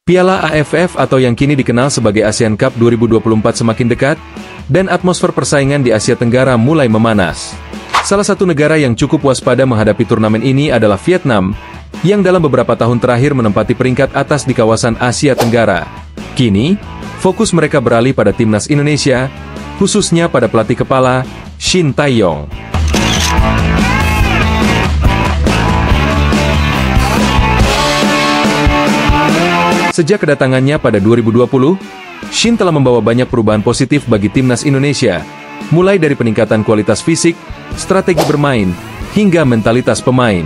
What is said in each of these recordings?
Piala AFF atau yang kini dikenal sebagai Asian Cup 2024 semakin dekat, dan atmosfer persaingan di Asia Tenggara mulai memanas. Salah satu negara yang cukup waspada menghadapi turnamen ini adalah Vietnam, yang dalam beberapa tahun terakhir menempati peringkat atas di kawasan Asia Tenggara. Kini, fokus mereka beralih pada timnas Indonesia, khususnya pada pelatih kepala, Shin Tae-yong. Sejak kedatangannya pada 2020, Shin telah membawa banyak perubahan positif bagi timnas Indonesia, mulai dari peningkatan kualitas fisik, strategi bermain, hingga mentalitas pemain.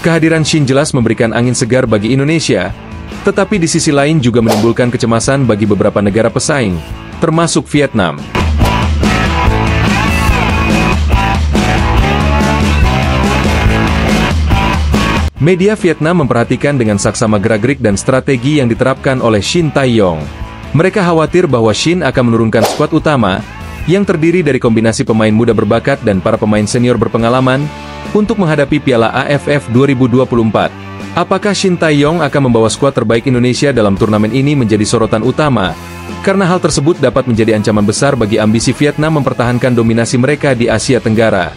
Kehadiran Shin jelas memberikan angin segar bagi Indonesia, tetapi di sisi lain juga menimbulkan kecemasan bagi beberapa negara pesaing, termasuk Vietnam. Media Vietnam memperhatikan dengan saksama gerak-gerik dan strategi yang diterapkan oleh Shin Tae-yong. Mereka khawatir bahwa Shin akan menurunkan skuad utama, yang terdiri dari kombinasi pemain muda berbakat dan para pemain senior berpengalaman, untuk menghadapi Piala AFF 2024. Apakah Shin Tae-yong akan membawa skuad terbaik Indonesia dalam turnamen ini menjadi sorotan utama? Karena hal tersebut dapat menjadi ancaman besar bagi ambisi Vietnam mempertahankan dominasi mereka di Asia Tenggara.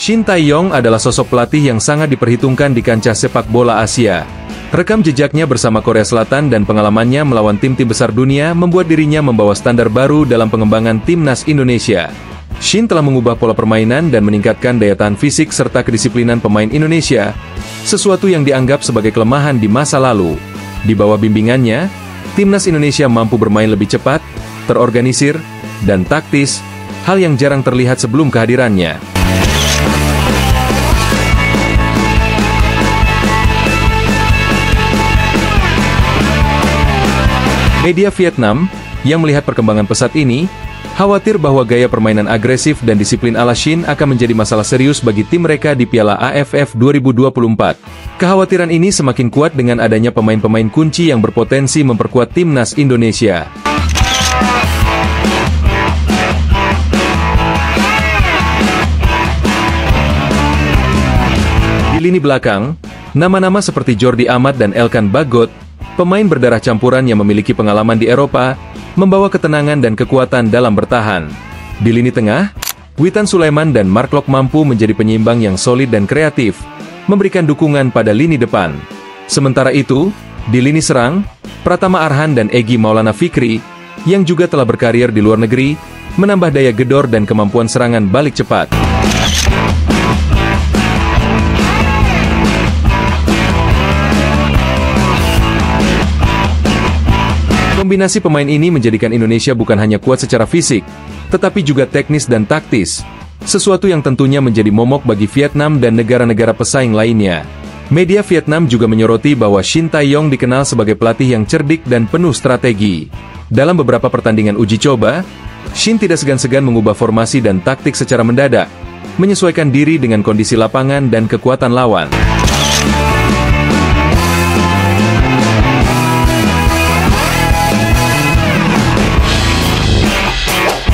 Shin Tae-yong adalah sosok pelatih yang sangat diperhitungkan di kancah sepak bola Asia. Rekam jejaknya bersama Korea Selatan dan pengalamannya melawan tim-tim besar dunia membuat dirinya membawa standar baru dalam pengembangan timnas Indonesia. Shin telah mengubah pola permainan dan meningkatkan daya tahan fisik serta kedisiplinan pemain Indonesia, sesuatu yang dianggap sebagai kelemahan di masa lalu. Di bawah bimbingannya, timnas Indonesia mampu bermain lebih cepat, terorganisir, dan taktis, hal yang jarang terlihat sebelum kehadirannya. Media Vietnam, yang melihat perkembangan pesat ini, khawatir bahwa gaya permainan agresif dan disiplin ala Shin akan menjadi masalah serius bagi tim mereka di Piala AFF 2024. Kekhawatiran ini semakin kuat dengan adanya pemain-pemain kunci yang berpotensi memperkuat timnas Indonesia. Di lini belakang, nama-nama seperti Jordi Amat dan Elkan Bagot, pemain berdarah campuran yang memiliki pengalaman di Eropa, membawa ketenangan dan kekuatan dalam bertahan. Di lini tengah, Witan Sulaiman dan Mark Locke mampu menjadi penyeimbang yang solid dan kreatif, memberikan dukungan pada lini depan. Sementara itu, di lini serang, Pratama Arhan dan Egy Maulana Fikri, yang juga telah berkarir di luar negeri, menambah daya gedor dan kemampuan serangan balik cepat. Kombinasi pemain ini menjadikan Indonesia bukan hanya kuat secara fisik, tetapi juga teknis dan taktis, sesuatu yang tentunya menjadi momok bagi Vietnam dan negara-negara pesaing lainnya. Media Vietnam juga menyoroti bahwa Shin Tae-yong dikenal sebagai pelatih yang cerdik dan penuh strategi. Dalam beberapa pertandingan uji coba, Shin tidak segan-segan mengubah formasi dan taktik secara mendadak, menyesuaikan diri dengan kondisi lapangan dan kekuatan lawan.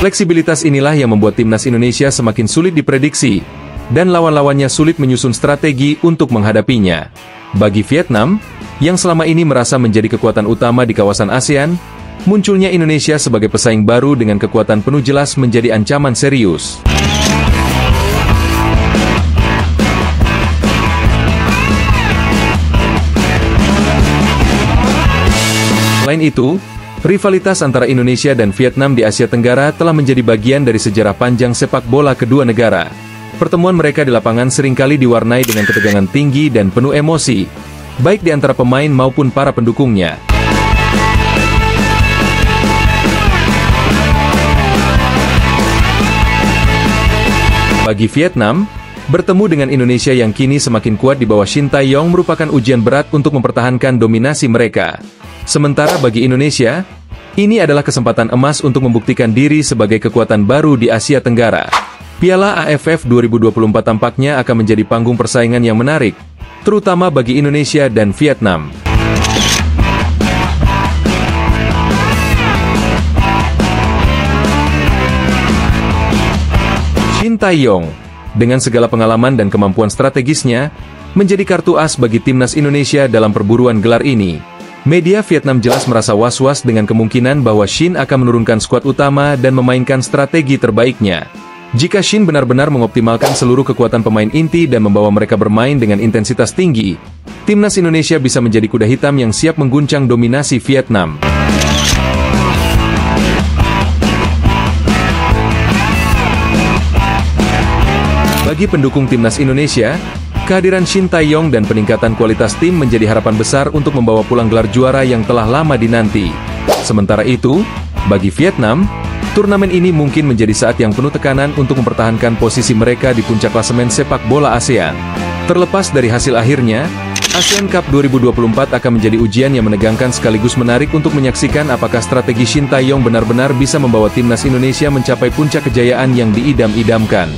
Fleksibilitas inilah yang membuat timnas Indonesia semakin sulit diprediksi, dan lawan-lawannya sulit menyusun strategi untuk menghadapinya. Bagi Vietnam, yang selama ini merasa menjadi kekuatan utama di kawasan ASEAN, munculnya Indonesia sebagai pesaing baru dengan kekuatan penuh jelas menjadi ancaman serius. Selain itu, rivalitas antara Indonesia dan Vietnam di Asia Tenggara telah menjadi bagian dari sejarah panjang sepak bola kedua negara. Pertemuan mereka di lapangan seringkali diwarnai dengan ketegangan tinggi dan penuh emosi, baik di antara pemain maupun para pendukungnya. Bagi Vietnam, bertemu dengan Indonesia yang kini semakin kuat di bawah Shin Tae-yong merupakan ujian berat untuk mempertahankan dominasi mereka. Sementara bagi Indonesia, ini adalah kesempatan emas untuk membuktikan diri sebagai kekuatan baru di Asia Tenggara. Piala AFF 2024 tampaknya akan menjadi panggung persaingan yang menarik, terutama bagi Indonesia dan Vietnam. Shin Tae-yong, dengan segala pengalaman dan kemampuan strategisnya, menjadi kartu as bagi timnas Indonesia dalam perburuan gelar ini. Media Vietnam jelas merasa was-was dengan kemungkinan bahwa Shin akan menurunkan skuad utama dan memainkan strategi terbaiknya. Jika Shin benar-benar mengoptimalkan seluruh kekuatan pemain inti dan membawa mereka bermain dengan intensitas tinggi, timnas Indonesia bisa menjadi kuda hitam yang siap mengguncang dominasi Vietnam. Bagi pendukung timnas Indonesia, kehadiran Shin Tae-yong dan peningkatan kualitas tim menjadi harapan besar untuk membawa pulang gelar juara yang telah lama dinanti. Sementara itu, bagi Vietnam, turnamen ini mungkin menjadi saat yang penuh tekanan untuk mempertahankan posisi mereka di puncak klasemen sepak bola ASEAN. Terlepas dari hasil akhirnya, ASEAN Cup 2024 akan menjadi ujian yang menegangkan sekaligus menarik untuk menyaksikan apakah strategi Shin Tae-yong benar-benar bisa membawa timnas Indonesia mencapai puncak kejayaan yang diidam-idamkan.